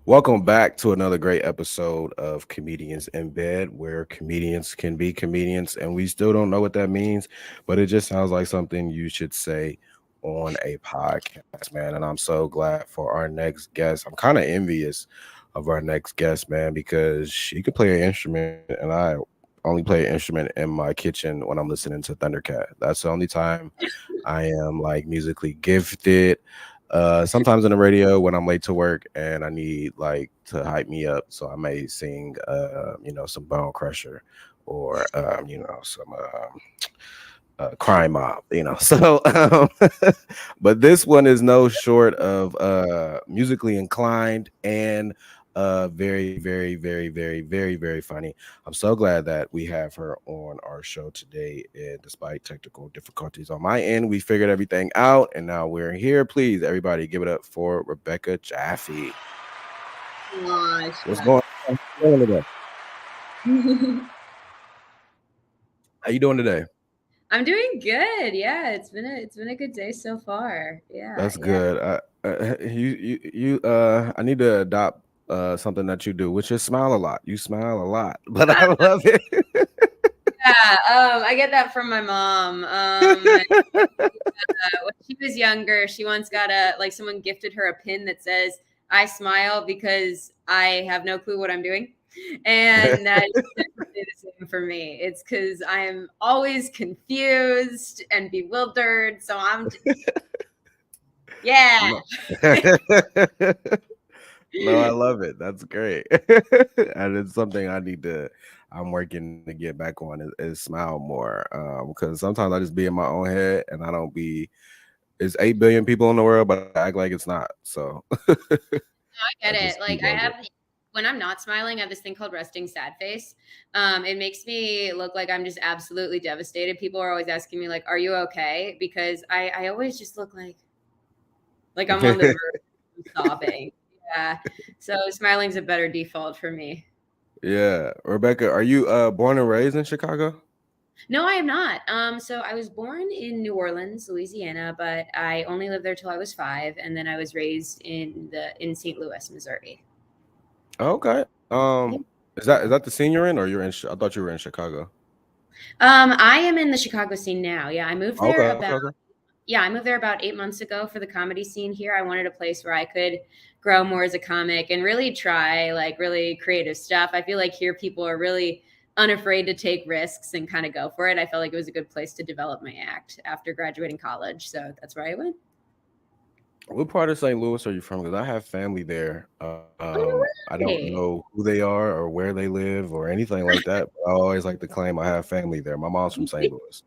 Welcome back to another great episode of Comedians in Bed, where comedians can be comedians, and we still don't know what that means, but it just sounds like something you should say on a podcast, man. And I'm so glad for our next guest. I'm kind of envious of our next guest, man, because she could play an instrument, and I only play an instrument in my kitchen when I'm listening to Thundercat. That's the only time I am like musically gifted. Sometimes on the radio when I'm late to work and I need like to hype me up, so I may sing, some Bone Crusher or some crime mob, So, but this one is no short of musically inclined and very, very, very, very, very, very funny. I'm so glad that we have her on our show today. And despite technical difficulties on my end, we figured everything out, and now we're here. Please, everybody, give it up for Rebecca Jaffe. Gosh, What's yeah. going on? How you doing today? How you doing today? I'm doing good. Yeah, it's been a good day so far. Yeah, That's yeah. good. I need to adopt something that you do, which is smile a lot. You smile a lot, but I love it. Yeah, I get that from my mom. When she was younger, she once got someone gifted her a pin that says "I smile because I have no clue what I'm doing," and that is definitely the same for me. It's because I am always confused and bewildered. So yeah. No. No, I love it. That's great. And it's something I'm working to get back on is smile more. Because sometimes I just be in my own head and I don't be, it's 8 billion people in the world, but I act like it's not. So I Get just it. speak Like I over have when I'm not smiling, I have this thing called resting sad face. It makes me look like I'm just absolutely devastated. People are always asking me like, "Are you okay?" Because I always just look like I'm on the it. verge of sobbing. Yeah. So smiling's a better default for me. Yeah. Rebecca, are you born and raised in Chicago? No, I am not. So I was born in New Orleans, Louisiana, but I only lived there till I was 5, and then I was raised in St. Louis, Missouri. Okay. Yeah. Is that the scene you're in, or I thought you were in Chicago. I am in the Chicago scene now. Yeah, I moved Okay, there okay, about okay. yeah, I moved there about 8 months ago for the comedy scene here. I wanted a place where I could grow more as a comic and really try like really creative stuff. I feel like here people are really unafraid to take risks and kind of go for it. I felt like it was a good place to develop my act after graduating college. So that's where I went. What part of St. Louis are you from? Because I have family there. Oh, I don't no way. know who they are or where they live or anything like that. But I always like to claim I have family there. My mom's from St. Louis.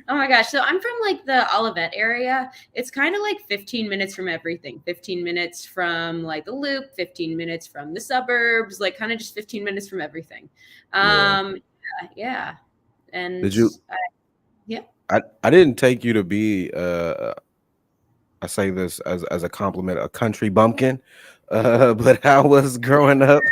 Oh my gosh. So I'm from like the Olivet area. It's kind of like 15 minutes from everything. 15 minutes from like the loop, 15 minutes from the suburbs, like kind of just 15 minutes from everything. Yeah. Yeah. And Did you? yeah. I didn't take you to be. I say this as a compliment, a country bumpkin. But I was growing up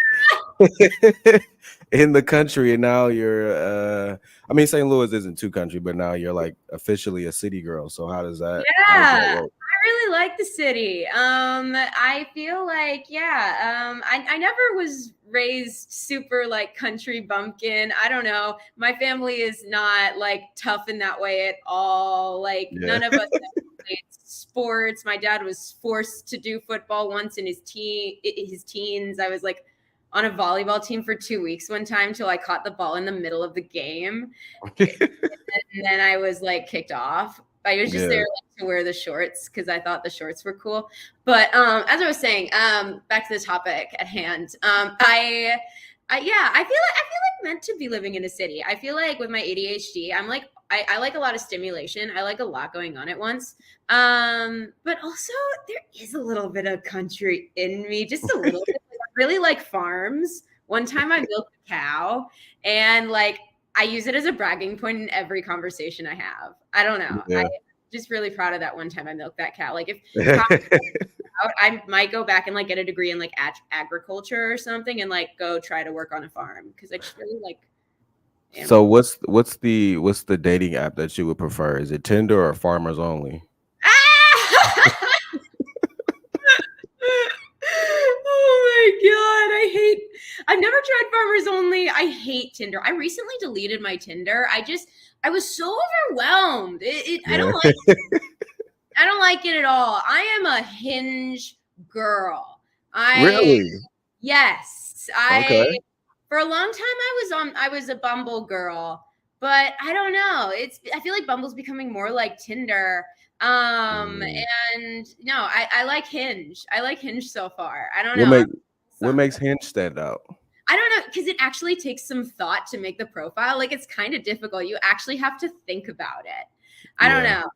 in the country, and now you're. I mean, St. Louis isn't too country, but now you're like officially a city girl. So how does that Yeah. work? I really like the city. I feel like, yeah, I never was raised super like country bumpkin. I don't know. My family is not like tough in that way at all. Like Yeah. none of us played sports. My dad was forced to do football once in his teens. I was like on a volleyball team for 2 weeks one time till I caught the ball in the middle of the game. And then I was like kicked off. I was just there Yeah. like, to wear the shorts because I thought the shorts were cool. But as I was saying, back to the topic at hand. I feel like meant to be living in a city. I feel like with my ADHD, I'm like I like a lot of stimulation. I like a lot going on at once. But also there is a little bit of country in me, just a little bit. Like, I really like farms. One time I milked a cow and like I use it as a bragging point in every conversation I have. I don't know. I'm Yeah. just really proud of that one time I milked that cow. Like if college out, I might go back and like get a degree in like agriculture or something and like go try to work on a farm because I just really like So animals. what's the dating app that you would prefer? Is it Tinder or Farmers Only? Ah! Oh I've never tried Farmers Only. I hate Tinder. I recently deleted my Tinder. I was so overwhelmed. Yeah. I don't like it at all. I am a Hinge girl. I Really? Yes. I Okay. For a long time I was a Bumble girl, but I don't know. I feel like Bumble's becoming more like Tinder. Mm. And no, I like Hinge. I like Hinge so far. I don't What know. make what makes Hinge stand out? I don't know, because it actually takes some thought to make the profile. Like, it's kind of difficult. You actually have to think about it. I don't Yeah. know.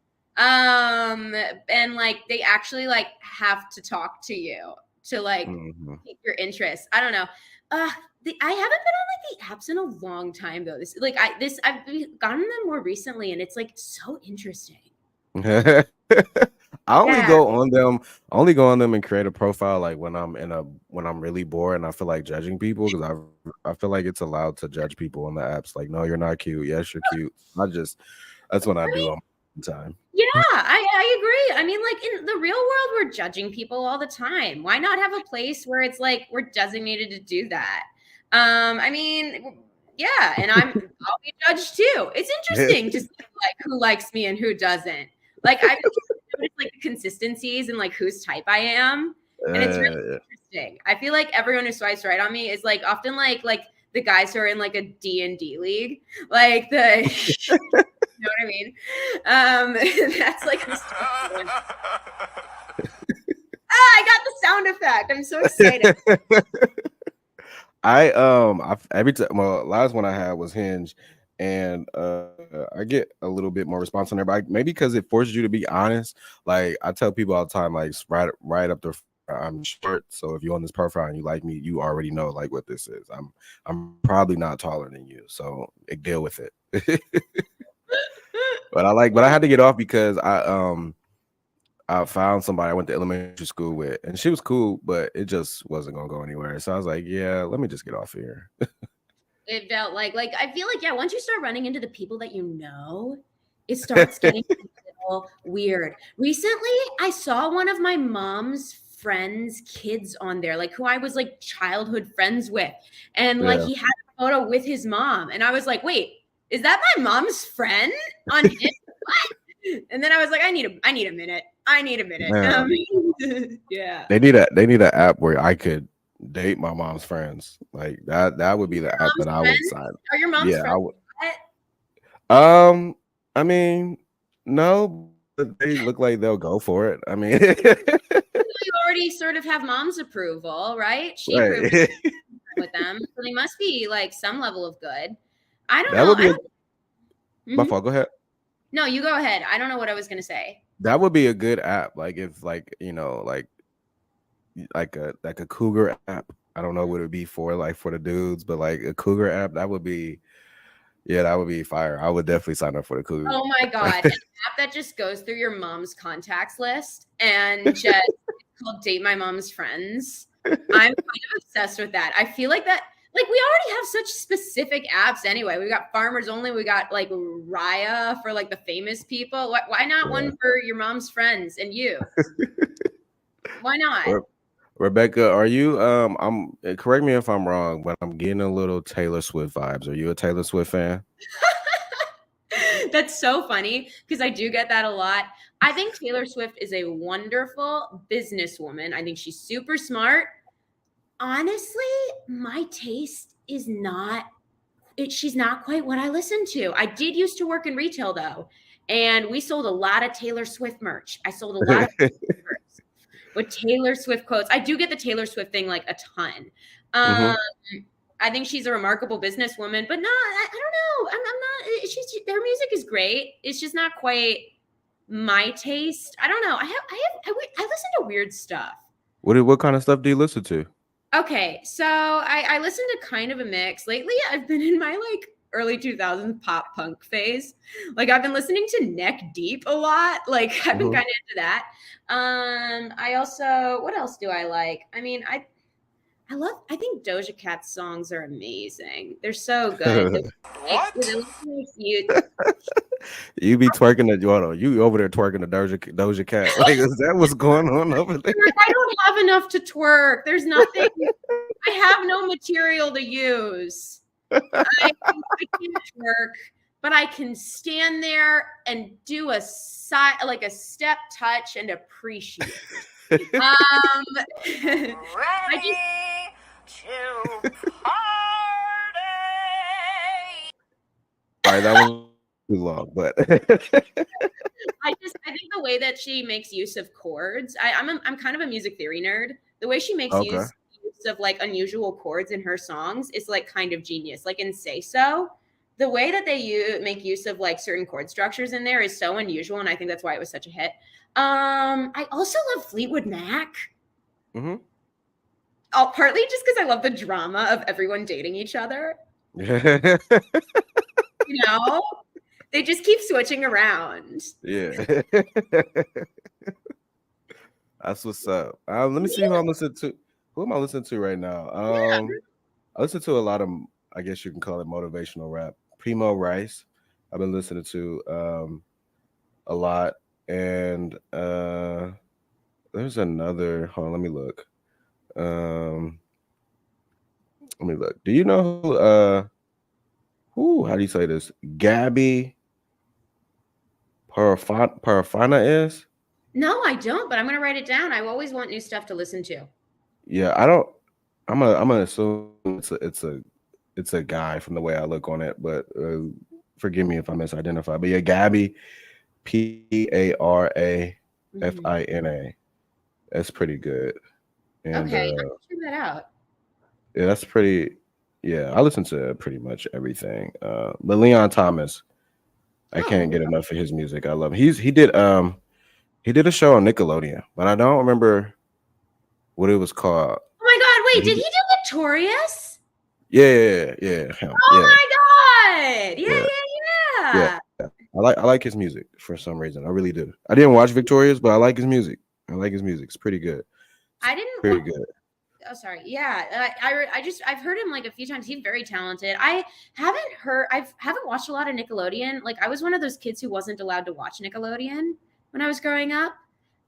And like they actually like have to talk to you to like Mhm. pique your interest. I don't know. I haven't been on like the apps in a long time though. I've gotten them more recently, and it's like so interesting. I only Yeah. go on them I only go on them and create a profile, like, when I'm really bored and I feel like judging people, because I feel like it's allowed to judge people on the apps, like, "No, you're not cute. Yes, you're cute." That's when I I do mean, on time. yeah, I agree. I mean, like in the real world, we're judging people all the time. Why not have a place where it's like we're designated to do that? I mean, yeah, and I'll be judged too. It's interesting to see like who likes me and who doesn't. Like I've noticed like the consistencies and like whose type I am, and it's really Yeah. interesting. I feel like everyone who swipes right on me is like often like the guys who are in like a D&D league, like the you know what I mean? That's like the stuff. I got the sound effect. I'm so excited. Every time, well, last one I had was Hinge, and I get a little bit more response on there, but maybe because it forces you to be honest. Like, I tell people all the time, like, right up there, I'm short, so if you're on this profile and you like me, you already know like what this is. I'm probably not taller than you, so deal with it. But I had to get off because I found somebody I went to elementary school with, and she was cool, but it just wasn't gonna go anywhere. So I was like, yeah, let me just get off here. It felt like I feel like, yeah, once you start running into the people that you know, it starts getting a little weird. Recently, I saw one of my mom's friends' kids on there, like who I was like childhood friends with. And like Yeah. he had a photo with his mom. And I was like, wait, is that my mom's friend on him? What? And then I was like, I need a minute. I need a minute. Man, Yeah. they need an app where I could date my mom's friends. Like that would be Your the app mom's that I would friends? sign. Are your mom's Yeah, I friends? would. What? I mean, no, but they look like they'll go for it. I mean, You already sort of have mom's approval, right? She approved right. with them, so they must be like some level of good. I don't That know. would I be a don't. my Mhm. fault. Go ahead. No, you go ahead. I don't know what I was gonna say. That would be a good app. Like if like a cougar app. I don't know what it would be for, like for the dudes, but like a cougar app, that would be yeah, that would be fire. I would definitely sign up for the cougar Oh my app. god, an app that just goes through your mom's contacts list and just it's called Date My Mom's Friends. I'm kind of obsessed with that. I feel like that like we already have such specific apps anyway. We got Farmers Only, we got like Raya for like the famous people. Why not Yeah. one for your mom's friends and you? Why not? Re- Rebecca, are you correct me if I'm wrong, but I'm getting a little Taylor Swift vibes. Are you a Taylor Swift fan? That's so funny because I do get that a lot. I think Taylor Swift is a wonderful businesswoman. I think she's super smart. Honestly, my taste is not she's not quite what I listen to. I did used to work in retail though, and we sold a lot of Taylor Swift merch. I sold a lot of shirts with Taylor Swift quotes. I do get the Taylor Swift thing like a ton. Hmm. Um, I think she's a remarkable businesswoman, but no, I don't know. I'm not. Her music is great. It's just not quite my taste. I don't know. I listen to weird stuff. What kind of stuff do you listen to? Okay, so I listen to kind of a mix. Lately, I've been in my like early 2000s pop punk phase. Like I've been listening to Neck Deep a lot. Like I've been Hmm. kind of into that. I also what else do I like? I mean, I think Doja Cat's songs are amazing. They're so good. They're like What? they're really cute. You be twerking the hold on, you over there twerking the Doja Cat. Like, is that what's going on over there? I don't have enough to twerk. There's nothing. I have no material to use. I can't twerk, but I can stand there and do a side, like a step touch and appreciate. I just to party. All right, that was too long, but I think the way that she makes use of chords, I'm kind of a music theory nerd. The way she makes okay. use of like unusual chords in her songs is like kind of genius. Like in Say So, the way that they make use of like certain chord structures in there is so unusual, and I think that's why it was such a hit. I also love Fleetwood Mac. Mm-hmm. Oh, partly just because I love the drama of everyone dating each other. Yeah. You know, they just keep switching around. Yeah. That's what's up. Let me see who I'm listening to. Who am I listening to right now? Yeah. I listen to a lot of, I guess you can call it motivational rap. Primo Rice, I've been listening to a lot, and there's another. Hold on, let me look. Let me look. Do you know who? How do you say this? Gabby Parafana is? No, I don't, but I'm gonna write it down. I always want new stuff to listen to. Yeah, I don't. I'm gonna assume it's a guy from the way I look on it, but forgive me if I misidentified. But yeah, Gabby, Parafina. That's pretty good. And Okay, I'll check that out. yeah, that's pretty. Yeah, I listen to pretty much everything. But Leon Thomas, I Oh, can't get enough of his music. I love him. He did a show on Nickelodeon, but I don't remember what it was called. oh my God! Wait, But did he do Victorious? yeah, him. Oh Yeah, my God! Yeah, yeah, yeah, yeah. yeah. I like his music for some reason. I really do. I didn't watch Victorious, but I like his music. I like his music. It's pretty good. I didn't. Pretty good. Oh, sorry. Yeah, I've heard him like a few times. He's very talented. I haven't watched a lot of Nickelodeon. Like I was one of those kids who wasn't allowed to watch Nickelodeon when I was growing up.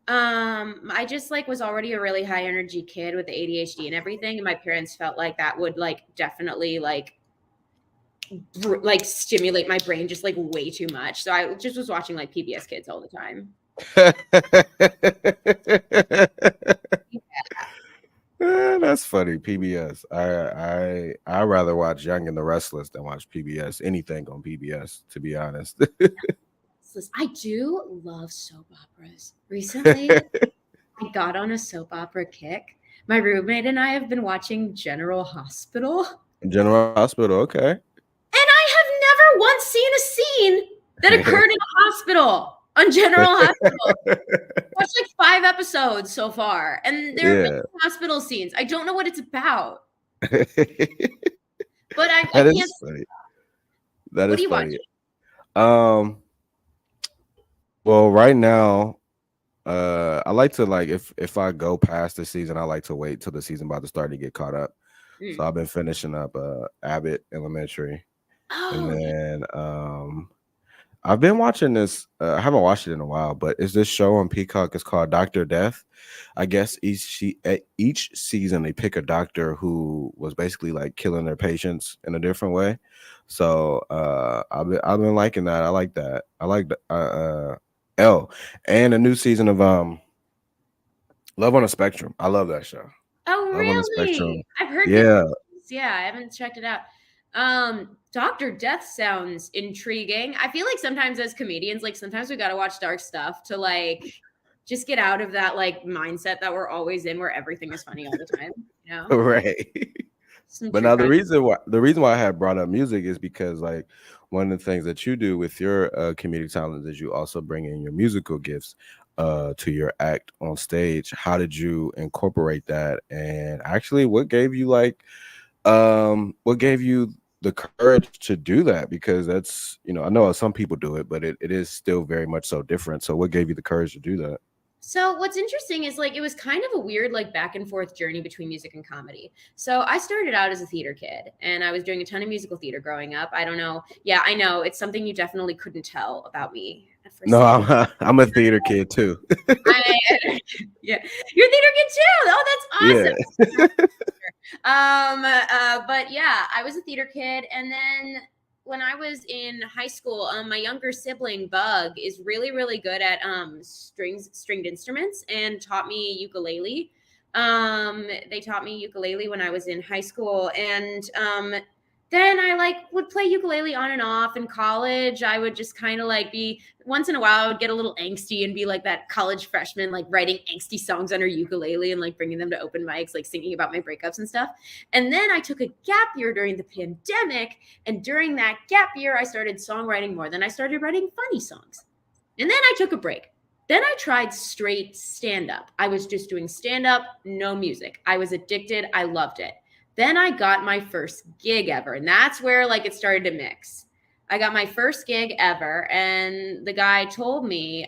I just like was already a really high energy kid with the ADHD and everything, and my parents felt like that would like definitely like stimulate my brain just like way too much. So I just was watching like PBS Kids all the time. That's funny. PBS. I rather watch Young and the Restless than watch PBS. Anything on PBS, to be honest. I do love soap operas. Recently, I got on a soap opera kick. My roommate and I have been watching General Hospital, General Hospital. Okay. and I have never once seen a scene that occurred in a hospital on General Hospital. Watched like 5 episodes so far, and there have Yeah. been hospital scenes. I don't know what it's about, but I That can't. is funny. That What is do you watch? funny. Well, right now, I like to like if I go past the season, I like to wait till the season about to start to get caught up. So I've been finishing up Abbott Elementary, and Oh, then I've been watching this. I haven't watched it in a while, but is this show on Peacock? It's called Doctor Death. I guess each season they pick a doctor who was basically like killing their patients in a different way. So I've been liking that. I like that. I like the L and a new season of Love on a Spectrum. I love that show. oh, Love on the really? Spectrum. I've heard good Yeah. things. Yeah, I haven't checked it out. Doctor Death sounds intriguing. I feel like sometimes as comedians, like sometimes we gotta watch dark stuff to like just get out of that like mindset that we're always in where everything is funny all the time, you know? Right. Some But true now crime. the reason why I had brought up music is because like one of the things that you do with your comedic talent is you also bring in your musical gifts to your act on stage. How did you incorporate that? And actually, what gave you the courage to do that? Because that's I know some people do it, but it is still very much so different. So what gave you the courage to do that? So what's interesting is like it was kind of a weird like back and forth journey between music and comedy. So I started out as a theater kid and I was doing a ton of musical theater growing up. I don't know. Yeah, I know it's something you definitely couldn't tell about me at first No, sight. I'm a theater kid too. I yeah, you're a theater kid too. Oh, that's Yeah. awesome. But yeah, I was a theater kid, and then when I was in high school, my younger sibling Bug is really, really good at stringed instruments and taught me ukulele. They taught me ukulele when I was in high school, and then I like would play ukulele on and off in college. I would just kind of like be once in a while I would get a little angsty and be like that college freshman, like writing angsty songs on her ukulele and like bringing them to open mics, like singing about my breakups and stuff. And then I took a gap year during the pandemic. And during that gap year, I started songwriting more. Then I started writing funny songs. And then I took a break. Then I tried straight stand up. I was just doing stand up, no music. I was addicted. I loved it. Then I got my first gig ever. And that's where like it started to mix. I got my first gig ever, and the guy told me,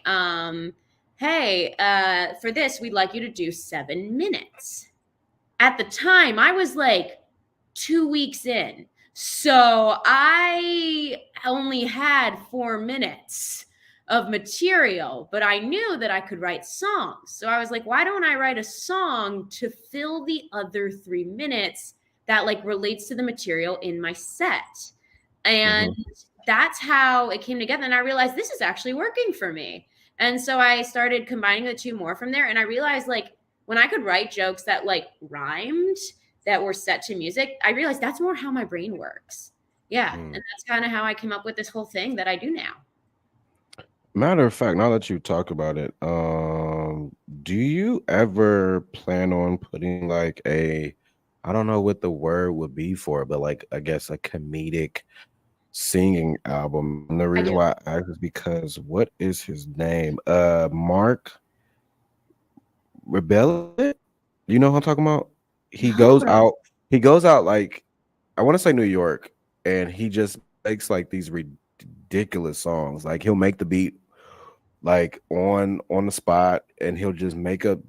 hey, for this, we'd like you to do 7 minutes. At the time, I was like 2 weeks in. So I only had 4 minutes of material, but I knew that I could write songs. So I was like, why don't I write a song to fill the other 3 minutes that like relates to the material in my set? And that's how it came together. And I realized this is actually working for me. And so I started combining the two more from there. And I realized like when I could write jokes that like rhymed, that were set to music, I realized that's more how my brain works. Yeah. And that's kind of how I came up with this whole thing that I do now. Matter of fact, now that you talk about it, do you ever plan on putting like I don't know what the word would be for it, but like I guess a comedic singing album? And the reason why I ask is because what is his name? Mark Rebellion? You know what I'm talking about? He goes out like I want to say New York, and he just makes like these ridiculous songs. Like he'll make the beat like on the spot, and he'll just make up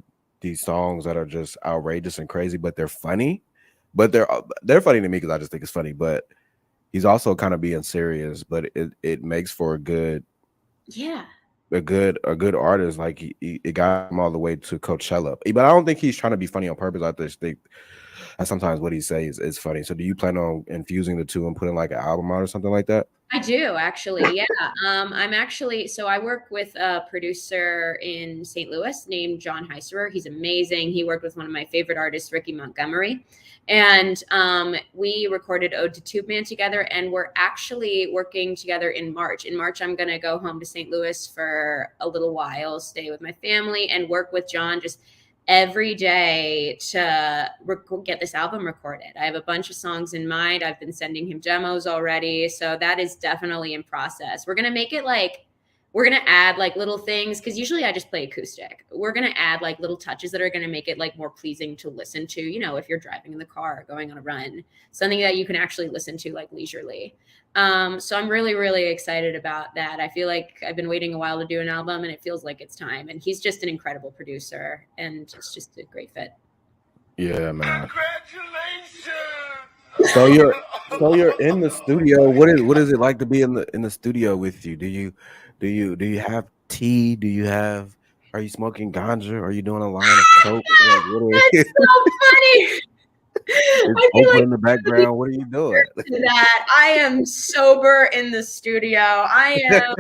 these songs that are just outrageous and crazy, but they're funny. But they're funny to me because I just think it's funny. But he's also kind of being serious, but it makes for a good artist. Like it got him all the way to Coachella, but I don't think he's trying to be funny on purpose. I just think sometimes what he says is funny. So do you plan on infusing the two and putting like an album out or something like that? I do actually. Yeah. So I work with a producer in St. Louis named John Heiserer. He's amazing. He worked with one of my favorite artists, Ricky Montgomery. And we recorded Ode to Tube Man together, and we're actually working together in March. In March, I'm going to go home to St. Louis for a little while, stay with my family, and work with John just every day to get this album recorded. I have a bunch of songs in mind. I've been sending him demos already. So that is definitely in process. We're going to make it like, we're going to add like little things, because usually I just play acoustic. We're going to add like little touches that are going to make it like more pleasing to listen to, you know, if you're driving in the car, going on a run, something that you can actually listen to like leisurely. So I'm really, really excited about that. I feel like I've been waiting a while to do an album, and it feels like it's time. And he's just an incredible producer, and it's just a great fit. Yeah, man. Congratulations! So you're in the studio. What is it like to be in the studio with you? Do you have tea? Are you smoking ganja? Are you doing a line of coke? That's so funny. It's Oprah in the background. What are you doing? That I am sober in the studio. I am.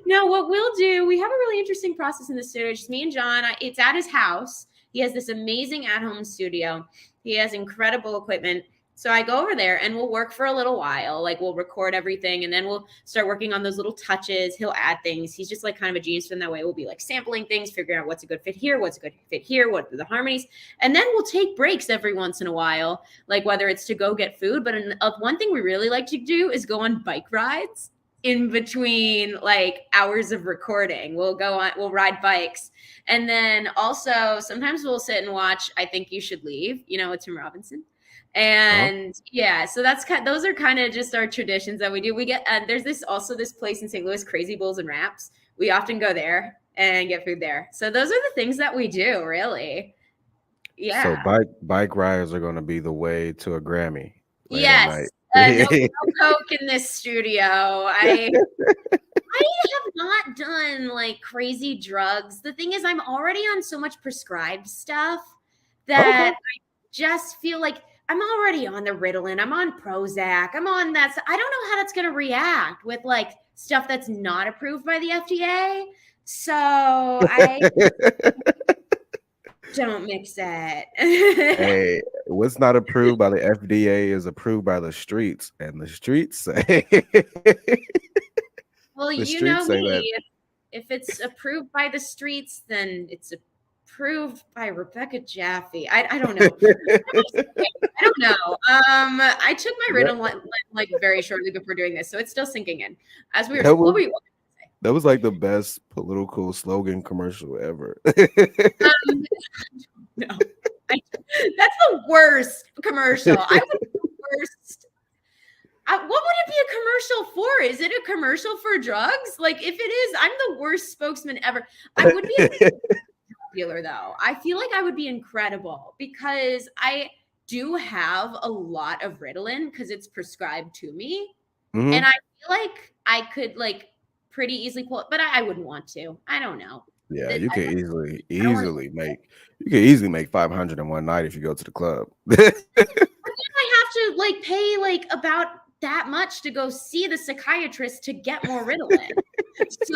No, what we'll do, we have a really interesting process in the studio. Just me and John. It's at his house. He has this amazing at-home studio. He has incredible equipment. So I go over there and we'll work for a little while. Like we'll record everything, and then we'll start working on those little touches. He'll add things. He's just like kind of a genius in that way. We'll be like sampling things, figuring out what's a good fit here, what's a good fit here, what are the harmonies. And then we'll take breaks every once in a while, like whether it's to go get food. But one thing we really like to do is go on bike rides in between like hours of recording. We'll ride bikes. And then also sometimes we'll sit and watch I Think You Should Leave, you know, with Tim Robinson. And yeah, so those are kind of just our traditions that we do. We get there's this place in St. Louis, Crazy Bulls and Raps. We often go there and get food there. So those are the things that we do, really. So Yeah. bike rides are gonna be the way to a Grammy late at Yes. night. No coke in this studio. I have not done like crazy drugs. The thing is, I'm already on so much prescribed stuff Okay. that I just feel like I'm already on the Ritalin. I'm on Prozac. I'm on that. I don't know how that's going to react with like stuff that's not approved by the FDA. So I don't mix it. Hey, what's not approved by the FDA is approved by the streets, and the streets say Well, the you know streets say that. me. If it's approved by the streets, then it's approved by Rebecca Jaffe. I don't know. I don't know. I took my That, Ritalin like very shortly before doing this, so it's still sinking in. As we were, that what was were you? that was like the best political slogan commercial ever. Um, no, that's the worst commercial. I was the worst. What would it be a commercial for? Is it a commercial for drugs? Like, if it is, I'm the worst spokesman ever. I would be popular though. I feel like I would be incredible because I do have a lot of Ritalin because it's prescribed to me. And Mhm. I feel like I could like pretty easily pull it, but I wouldn't want to. I don't know. Yeah, That you I could don't want to. you could easily make 500 in one night if you go to the club. I have to like pay like about that much to go see the psychiatrist to get more Ritalin. So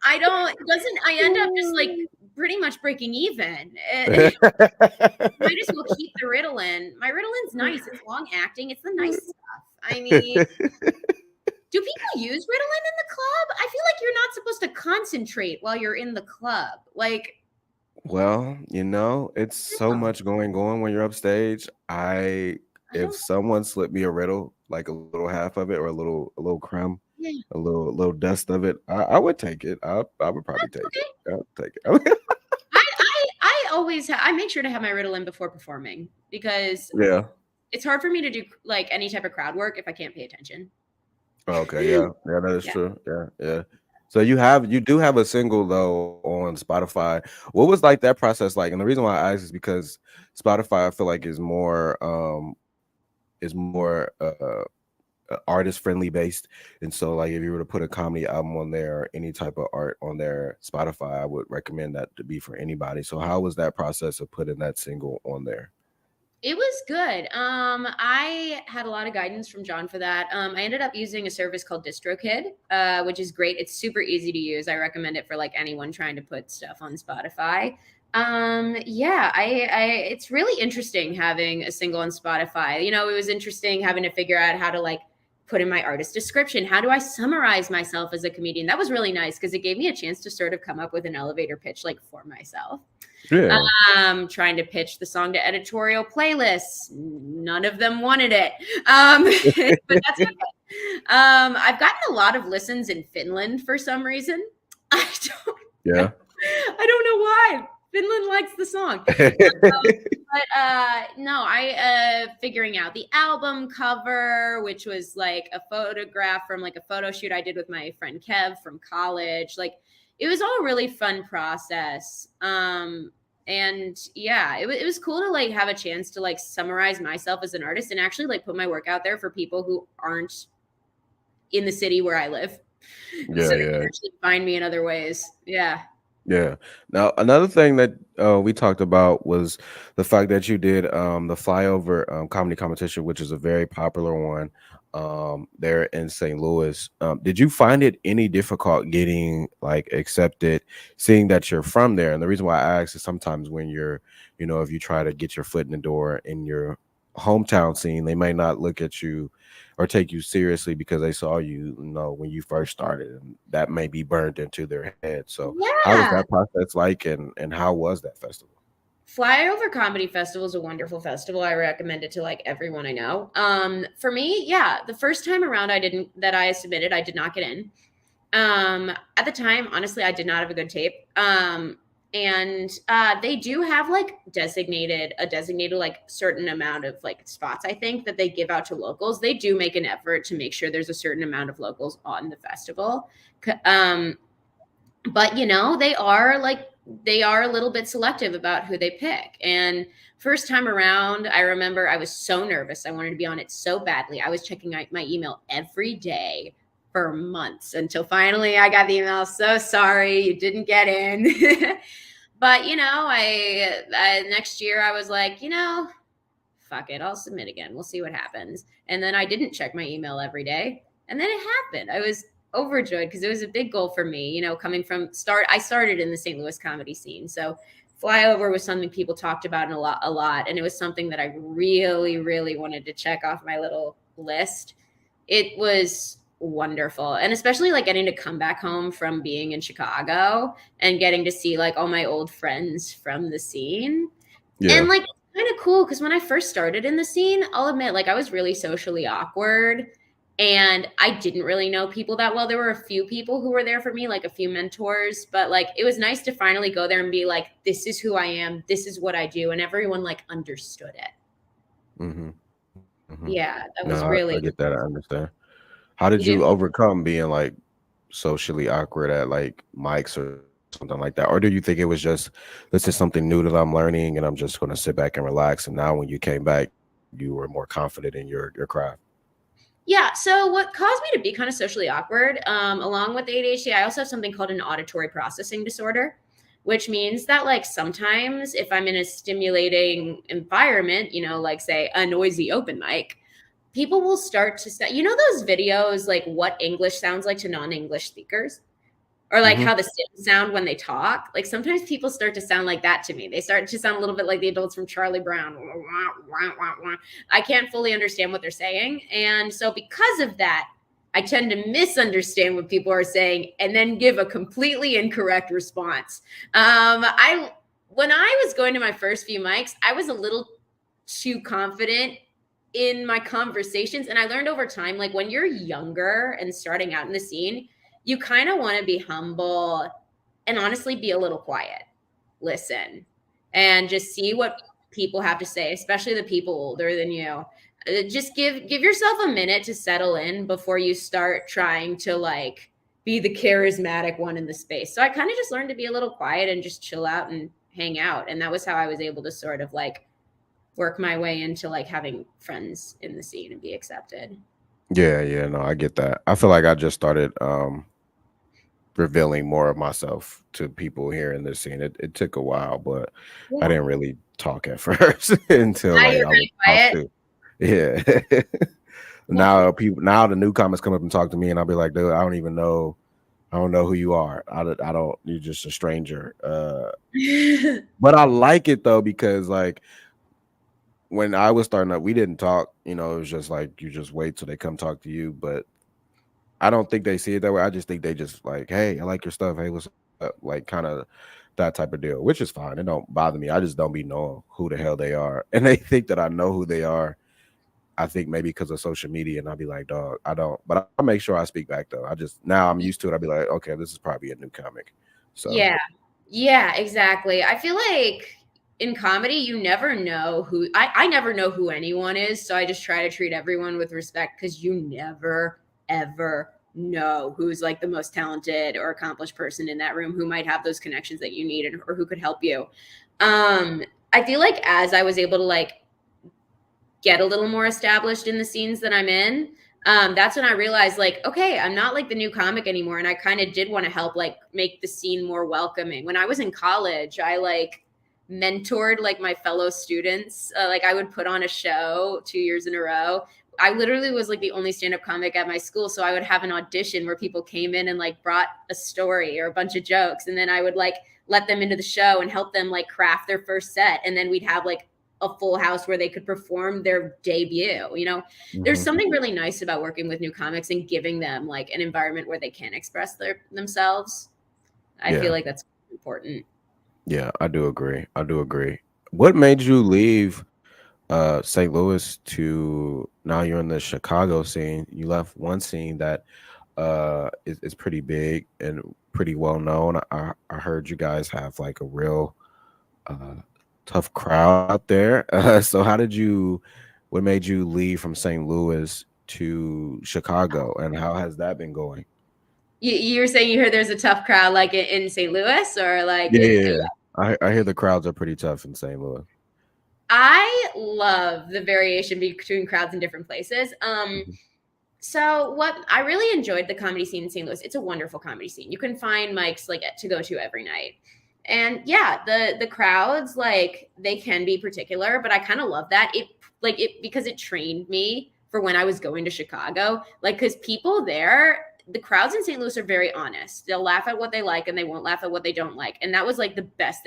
I don't it doesn't I end up just like pretty much breaking even. Might as well keep the Ritalin. My Ritalin's nice. It's long acting. It's the nice stuff. I mean, do people use Ritalin in the club? I feel like you're not supposed to concentrate while you're in the club. Like, Well, it's so no, much going on when you're upstage. I If don't. someone slipped me a riddle, like a little half of it or a little crumb, Yeah, a little dust of it, I would take it. I would probably take it. okay. I'll take it. I always I make sure to have my Ritalin before performing because Yeah. it's hard for me to do like any type of crowd work if I can't pay attention. Okay, yeah. Yeah, that is Yeah. true. Yeah, yeah. So you do have a single though on Spotify. What was like that process like? And the reason why I ask is because Spotify I feel like is more artist friendly based. And so like if you were to put a comedy album on there or any type of art on their Spotify, I would recommend that to be for anybody. So how was that process of putting that single on there? It was good. I had a lot of guidance from John for that. I ended up using a service called DistroKid, which is great. It's super easy to use. I recommend it for like anyone trying to put stuff on Spotify. Yeah, it's really interesting having a single on Spotify. You know, it was interesting having to figure out how to like put in my artist description. How do I summarize myself as a comedian? That was really nice because it gave me a chance to sort of come up with an elevator pitch like for myself. Yeah. Trying to pitch the song to editorial playlists. None of them wanted it. But that's okay. I've gotten a lot of listens in Finland for some reason. I don't Yeah. I don't know why. Finland likes the song. But no, I figuring out the album cover, which was like a photograph from like a photo shoot I did with my friend Kev from college. Like it was all a really fun process. And yeah, it was cool to like have a chance to like summarize myself as an artist and actually like put my work out there for people who aren't in the city where I live. Yeah, So they yeah. can actually find me in other ways. Yeah. Yeah. Now, another thing that we talked about was the fact that you did the flyover comedy competition, which is a very popular one there in St. Louis. Did you find it any difficult getting like accepted, seeing that you're from there? And the reason why I ask is sometimes when if you try to get your foot in the door in your hometown scene, they may not look at you or take you seriously because they saw you when you first started, and that may be burned into their head. So how was Yeah. that process like, and how was that festival? Flyover Comedy Festival is a wonderful festival. I recommend it to like everyone I know. For me, yeah, the first time around I submitted, I did not get in. At the time, honestly, I did not have a good tape. And they do have like a designated like certain amount of like spots, I think, that they give out to locals. They do make an effort to make sure there's a certain amount of locals on the festival. But you know, they are a little bit selective about who they pick. And first time around, I remember I was so nervous. I wanted to be on it so badly. I was checking my email every day for months until finally I got the email. So sorry, you didn't get in. But you know, I next year I was like, you know, fuck it, I'll submit again. We'll see what happens. And then I didn't check my email every day. And then it happened. I was overjoyed because it was a big goal for me, you know, coming from I started in the St. Louis comedy scene. So flyover was something people talked about a lot. And it was something that I really, really wanted to check off my little list. It was wonderful. And especially like getting to come back home from being in Chicago and getting to see like all my old friends from the scene. And Yeah. like kind of cool because when I first started in the scene, I'll admit, like I was really socially awkward and I didn't really know people that well. There were a few people who were there for me, like a few mentors, but like it was nice to finally go there and be like, this is who I am, this is what I do, and everyone like understood it. Mm-hmm. Mm-hmm. Yeah, that was No, I really get that. I understand. How did you do. you overcome being like socially awkward at like mics or something like that? Or do you think it was just this is something new that I'm learning and I'm just going to sit back and relax? And now when you came back, you were more confident in your craft. Yeah. So what caused me to be kind of socially awkward, along with ADHD, I also have something called an auditory processing disorder, which means that like sometimes if I'm in a stimulating environment, you know, like say a noisy open mic, people will start to say, you know, those videos like what English sounds like to non-English speakers? Or like Mm-hmm. how the Sims sound when they talk. Like sometimes people start to sound like that to me. They start to sound a little bit like the adults from Charlie Brown. I can't fully understand what they're saying. And so because of that, I tend to misunderstand what people are saying and then give a completely incorrect response. I when I was going to my first few mics, I was a little too confident in my conversations. And I learned over time, like when you're younger and starting out in the scene, you kind of want to be humble and honestly be a little quiet. Listen and just see what people have to say, especially the people older than you. Just give yourself a minute to settle in before you start trying to like be the charismatic one in the space. So I kind of just learned to be a little quiet and just chill out and hang out. And that was how I was able to sort of like work my way into like having friends in the scene and be accepted. Yeah, yeah, no, I get that. I feel like I just started revealing more of myself to people here in this scene. It took a while, but I Yeah. didn't really talk at first until Now like you're I kind was of talked quiet. to. Yeah. Well, Now the newcomers come up and talk to me and I'll be like, dude, I don't know who you are. I don't you're just a stranger. But I like it though because like when I was starting up, we didn't talk, you know, it was just like you just wait till they come talk to you. But I don't think they see it that way. I just think they just like, hey, I like your stuff. Hey, what's up? Like kind of that type of deal, which is fine. It don't bother me. I just don't be knowing who the hell they are. And they think that I know who they are. I think maybe because of social media, and I'll be like, dog, I don't. But I make sure I speak back though. I just now I'm used to it. I'll be like, okay, this is probably a new comic. So yeah. Yeah, exactly. I feel like in comedy, you never know who I never know who anyone is. So I just try to treat everyone with respect because you never, ever know who's like the most talented or accomplished person in that room who might have those connections that you need or who could help you. Um, I feel like as I was able to like get a little more established in the scenes that I'm in, that's when I realized like, okay, I'm not like the new comic anymore. And I kind of did want to help like make the scene more welcoming. When I was in college, I like mentored like my fellow students. Like I would put on a show 2 years in a row. I literally was like the only stand-up comic at my school. So I would have an audition where people came in and like brought a story or a bunch of jokes. And then I would like let them into the show and help them like craft their first set. And then we'd have like a full house where they could perform their debut. You know, there's mhm. something really nice about working with new comics and giving them like an environment where they can express themselves. I feel Yeah, like that's important. yeah, I do agree. I do agree. What made you leave St. Louis to now you're in the Chicago scene? You left one scene that is pretty big and pretty well known. I heard you guys have like a real uh, tough crowd out there. So what made you leave from St. Louis to Chicago, and how has that been going? You're saying you heard there's a tough crowd like in St. Louis or like Yeah, in yeah, yeah. I hear the crowds are pretty tough in St. Louis. I love the variation between crowds in different places. Mhm. So what I really enjoyed the comedy scene in St. Louis. It's a wonderful comedy scene. You can find mics like to go to every night. And yeah, the crowds like they can be particular, but I kind of love that. It because it trained me for when I was going to Chicago. Like cuz people there, the crowds in St. Louis are very honest. They'll laugh at what they like and they won't laugh at what they don't like. And that was like the best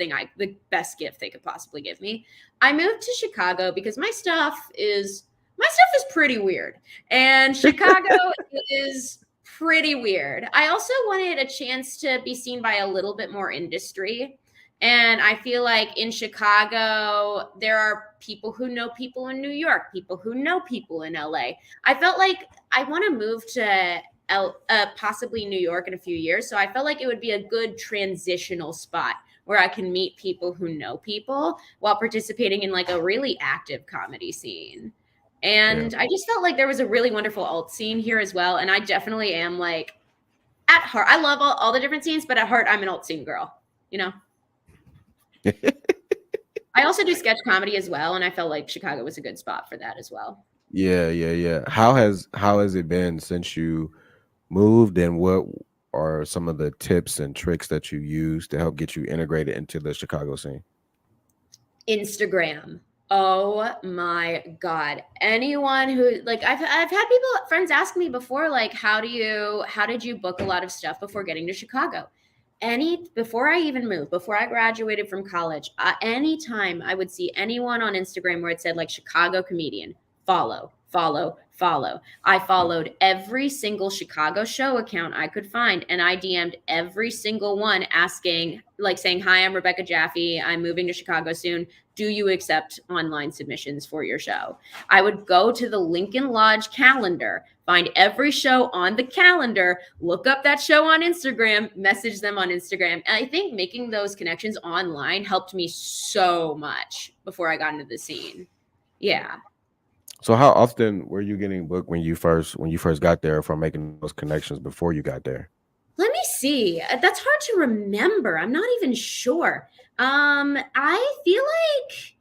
gift they could possibly give me. I moved to Chicago because my stuff is pretty weird. And Chicago is pretty weird. I also wanted a chance to be seen by a little bit more industry. And I feel like in Chicago, there are people who know people in New York, people who know people in LA. I felt like I want to move to possibly New York in a few years. So I felt like it would be a good transitional spot where I can meet people who know people while participating in like a really active comedy scene. Yeah. And I just felt like there was a really wonderful alt scene here as well. And I definitely am like at heart, I love all the different scenes, but at heart, I'm an alt scene girl, you know? I also do sketch comedy as well. And I felt like Chicago was a good spot for that as well. Yeah, yeah, yeah. How has it been since you moved, and what are some of the tips and tricks that you use to help get you integrated into the Chicago scene? Instagram. Oh my God. Anyone who like I've had friends ask me before, like, how did you book a lot of stuff before getting to Chicago? Before I even moved, before I graduated from college, anytime I would see anyone on Instagram where it said like Chicago comedian, follow, follow, follow. I followed every single Chicago show account I could find, and I DM'd every single one asking, like saying, hi, I'm Rebecca Jaffe. I'm moving to Chicago soon. Do you accept online submissions for your show? I would go to the Lincoln Lodge calendar, find every show on the calendar, look up that show on Instagram, message them on Instagram. And I think making those connections online helped me so much before I got into the scene. Yeah. So how often were you getting booked when you first got there, from making those connections before you got there? Let me see. That's hard to remember. I'm not even sure. I feel like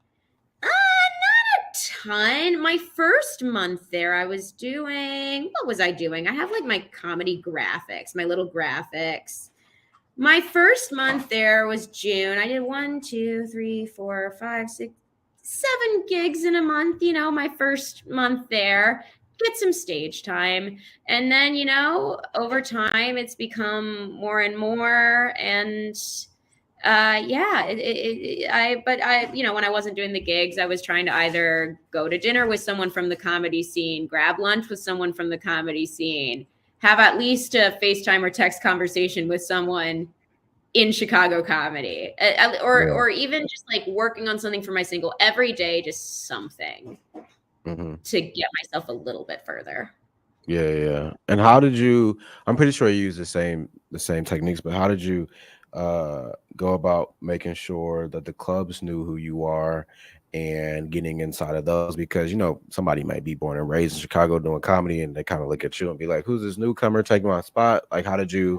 not a ton. My first month there, I was doing, what was I doing? I have like my comedy graphics, my little graphics. My first month there was June. I did 1, 2, 3, 4, 5, 6, 7 gigs in a month, my first month there. Get some stage time. And then, over time it's become more and more. And yeah, when I wasn't doing the gigs, I was trying to either go to dinner with someone from the comedy scene, grab lunch with someone from the comedy scene, have at least a FaceTime or text conversation with someone in Chicago comedy, Yeah. or even just like working on something for my single every day, just something Hmm. to get myself a little bit further. Yeah, yeah. And how did you? I'm pretty sure you use the same techniques, but how did you go about making sure that the clubs knew who you are and getting inside of those? Because somebody might be born and raised in Chicago doing comedy, and they kind of look at you and be like, "Who's this newcomer taking my spot?" Like, how did you,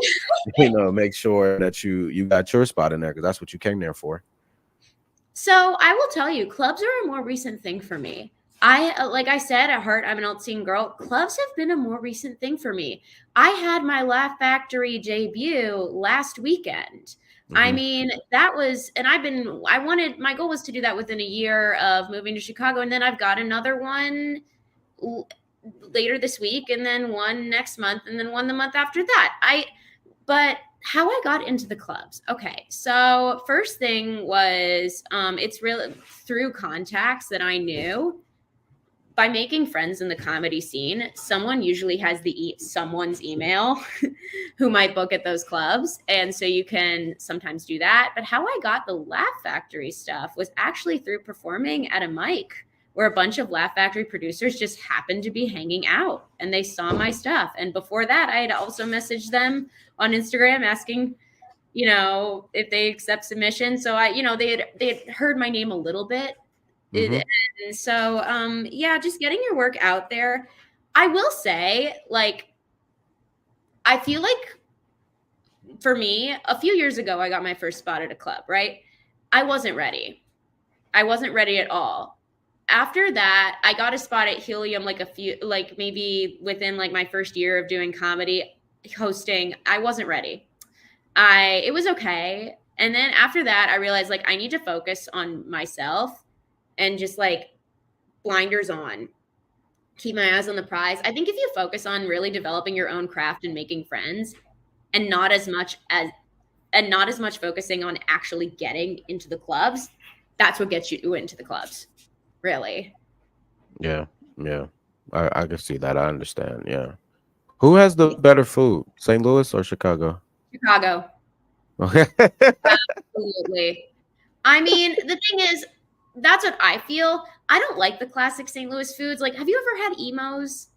make sure that you got your spot in there, because that's what you came there for. So I will tell you, clubs are a more recent thing for me. Like I said, at heart, I'm an alt scene girl. Clubs have been a more recent thing for me. I had my Laugh Factory debut last weekend. I Hmm. mean, my goal was to do that within a year of moving to Chicago. And then I've got another one l- later this week, and then one next month, and then one the month after that. But how I got into the clubs. Okay. So first thing was it's really through contacts that I knew. By making friends in the comedy scene, someone usually has someone's email who might book at those clubs. And so you can sometimes do that. But how I got the Laugh Factory stuff was actually through performing at a mic where a bunch of Laugh Factory producers just happened to be hanging out and they saw my stuff. And before that, I had also messaged them on Instagram asking, if they accept submission. So they had heard my name a little bit. Mm-hmm. And so, just getting your work out there. I will say, like, I feel like for me, a few years ago, I got my first spot at a club, right? I wasn't ready. I wasn't ready at all. After that, I got a spot at Helium maybe within like my first year of doing comedy hosting. I wasn't ready. It was okay. And then after that, I realized like I need to focus on myself and just like blinders on, keep my eyes on the prize. I think if you focus on really developing your own craft and making friends and not as much focusing on actually getting into the clubs, that's what gets you into the clubs, really. Yeah, yeah. I can see that. I understand. Yeah. Who has the better food, St. Louis or Chicago? Chicago. Okay. Absolutely. I mean, the thing is, that's what I feel. I don't like the classic St. Louis foods. Like, have you ever had Emo's?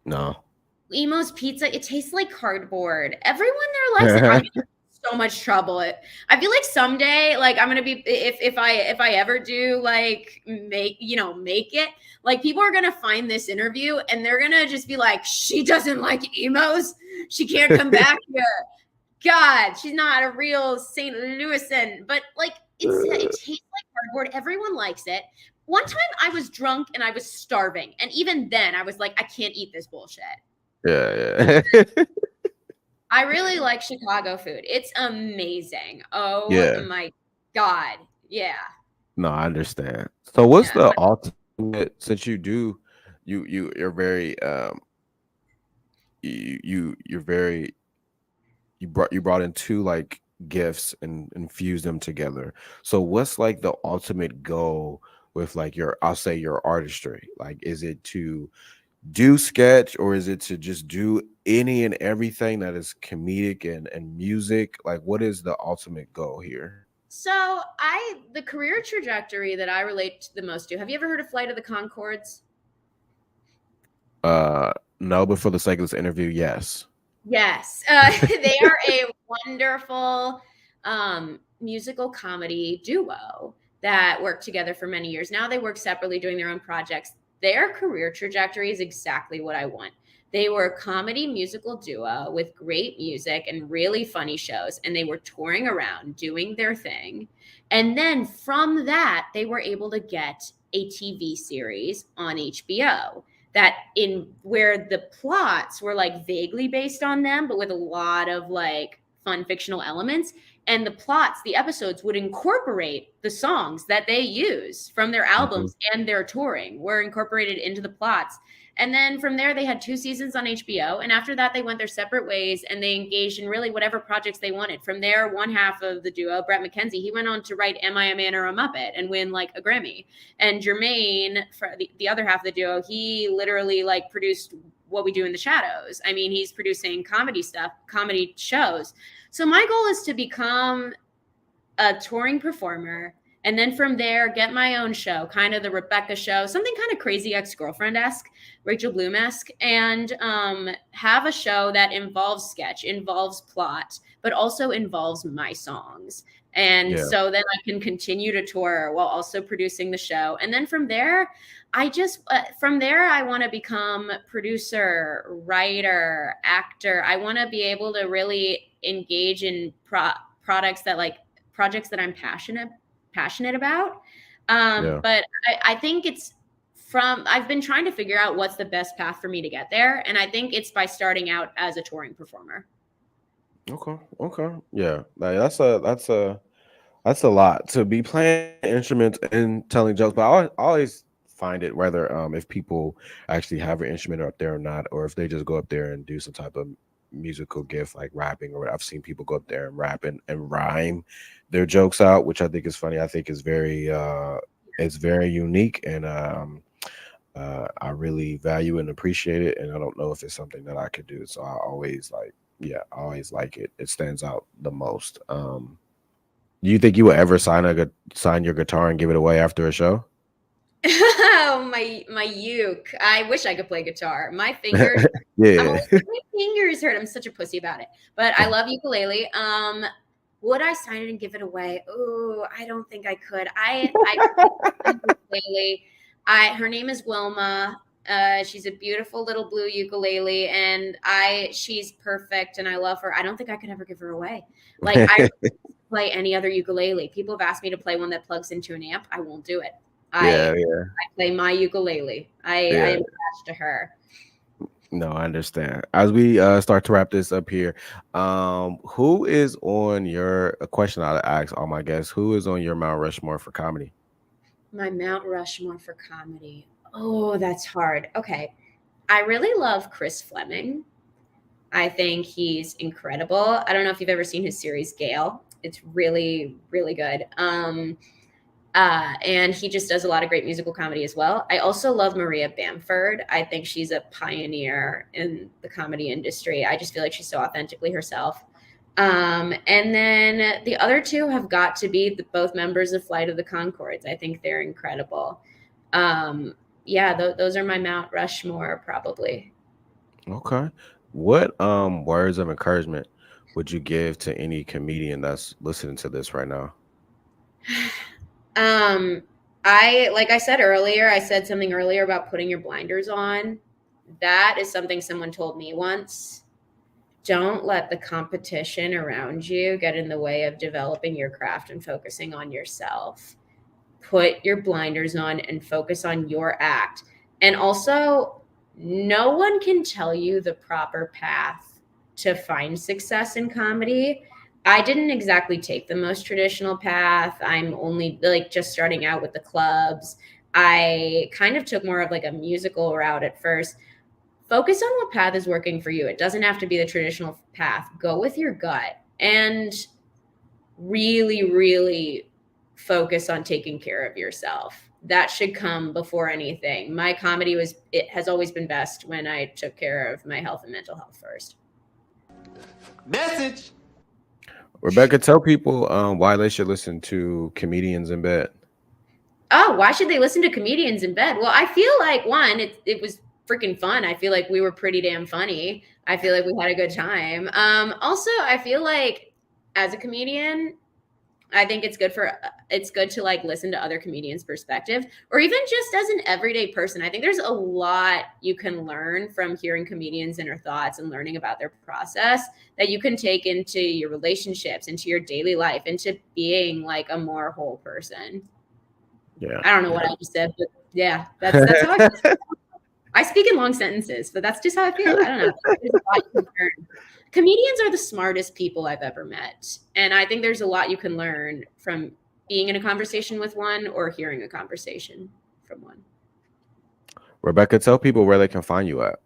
No. Emo's pizza, it tastes like cardboard. Everyone there likes it. I'm in so much trouble. I feel like someday, like I'm gonna be if I ever do like make it, like people are gonna find this interview and they're gonna just be like, she doesn't like Emo's. She can't come back here. God, she's not a real St. Louisan. But like it tastes like cardboard. Everyone likes it. One time I was drunk and I was starving, and even then I was like, I can't eat this bullshit. Yeah, yeah. I really like Chicago food. It's amazing. Oh Yeah. my God. Yeah. No, I understand. So what's Yeah. the ultimate, since you're very you're very you brought in two like gifts and infused them together. So what's like the ultimate goal with like I'll say your artistry? Like, is it to do sketch, or is it to just do any and everything that is comedic and music? Like, what is the ultimate goal here? So the career trajectory that I relate to the most to, have you ever heard of Flight of the Conchords? No, but for the sake of this interview, yes. Yes. They are a wonderful musical comedy duo that worked together for many years. Now they work separately doing their own projects. Their career trajectory is exactly what I want. They were a comedy musical duo with great music and really funny shows, and they were touring around doing their thing. And then from that, they were able to get a TV series on HBO that in where the plots were like vaguely based on them, but with a lot of like fun fictional elements. And the episodes would incorporate the songs that they use from their albums and their touring were incorporated into the plots. And then from there, they had 2 seasons on HBO. And after that, they went their separate ways and they engaged in really whatever projects they wanted. From there, one half of the duo, Brett McKenzie, he went on to write Am I a Man or a Muppet and win like a Grammy. And Jermaine, for the other half of the duo, he literally like produced What We Do in the Shadows. I mean, he's producing comedy shows. So my goal is to become a touring performer. And then from there, get my own show, kind of the Rebecca show, something kind of crazy ex-girlfriend-esque, Rachel Bloom-esque, and have a show that involves sketch, involves plot, but also involves my songs. And so then I can continue to tour while also producing the show. And then from there, I want to become producer, writer, actor. I want to be able to really engage in projects that I'm passionate about. But I think I've been trying to figure out what's the best path for me to get there. And I think it's by starting out as a touring performer. Okay. Yeah. Like, that's a lot to be playing instruments and telling jokes. But I always find it, whether if people actually have an instrument up there or not, or if they just go up there and do some type of musical gift like rapping, or I've seen people go up there and rap and rhyme their jokes out, which I think is funny. I think is very unique, and I really value and appreciate it. And I don't know if it's something that I could do, so I always like it. It stands out the most. Do you think you would ever sign your guitar and give it away after a show? Oh, my uke. I wish I could play guitar. My fingers. I'm Yeah. always like, my fingers hurt. I'm such a pussy about it. But I love ukulele. Would I sign it and give it away? Oh, I don't think I could. I ukulele. Her name is Wilma. She's a beautiful little blue ukulele, and she's perfect, and I love her. I don't think I could ever give her away. Like I play any other ukulele. People have asked me to play one that plugs into an amp. I won't do it. I Yeah, yeah, I play my ukulele. I yeah. am attached to her. No, I understand. As we start to wrap this up here, who is on your a question I ask all my guests? Who is on your Mount Rushmore for comedy? My Mount Rushmore for comedy. Oh, that's hard. Okay. I really love Chris Fleming. I think he's incredible. I don't know if you've ever seen his series Gale. It's really, really good. And he just does a lot of great musical comedy as well. I also love Maria Bamford. I think she's a pioneer in the comedy industry. I just feel like she's so authentically herself. And then the other two have got to be both members of Flight of the Conchords. I think they're incredible. Yeah, those are my Mount Rushmore probably. Okay. What words of encouragement would you give to any comedian that's listening to this right now? Like I said earlier, I said something earlier about putting your blinders on. That is something someone told me once. Don't let the competition around you get in the way of developing your craft and focusing on yourself. Put your blinders on and focus on your act. And also, no one can tell you the proper path to find success in comedy. I didn't exactly take the most traditional path. I'm only like just starting out with the clubs. I kind of took more of like a musical route at first. Focus on what path is working for you. It doesn't have to be the traditional path. Go with your gut and really, really focus on taking care of yourself. That should come before anything. My comedy has always been best when I took care of my health and mental health first. Message. Rebecca, tell people why they should listen to Comedians in Bed. Oh, why should they listen to comedians in bed? Well, I feel like one, it was freaking fun. I feel like we were pretty damn funny. I feel like we had a good time. Also, I feel like as a comedian, I think it's good to like listen to other comedians' perspective, or even just as an everyday person. I think there's a lot you can learn from hearing comedians' inner thoughts and learning about their process that you can take into your relationships, into your daily life, into being like a more whole person. Yeah. I don't know what I just said, but yeah, that's how I feel. I speak in long sentences, but that's just how I feel. I don't know. There's a lot you can learn. Comedians are the smartest people I've ever met. And I think there's a lot you can learn from being in a conversation with one or hearing a conversation from one. Rebecca, tell people where they can find you at.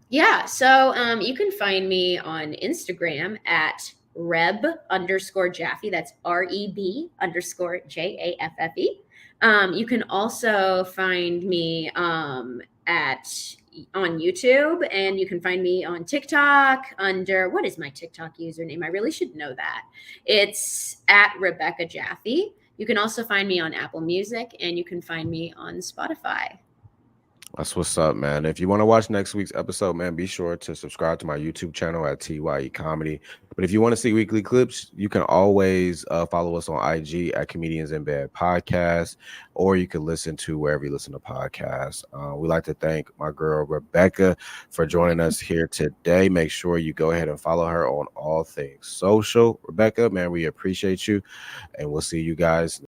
Yeah, so you can find me on Instagram at Reb_Jaffe. That's REB_JAFFE. You can also find me on YouTube, and you can find me on TikTok under, what is my TikTok username? I really should know that. It's at Rebecca Jaffe. You can also find me on Apple Music, and you can find me on Spotify. That's what's up, man. If you want to watch next week's episode, man, be sure to subscribe to my YouTube channel at TYE Comedy. But if you want to see weekly clips, you can always follow us on IG at Comedians in Bed Podcast, or you can listen to wherever you listen to podcasts. We'd like to thank my girl Rebecca for joining us here today. Make sure you go ahead and follow her on all things social. Rebecca, man, we appreciate you, and we'll see you guys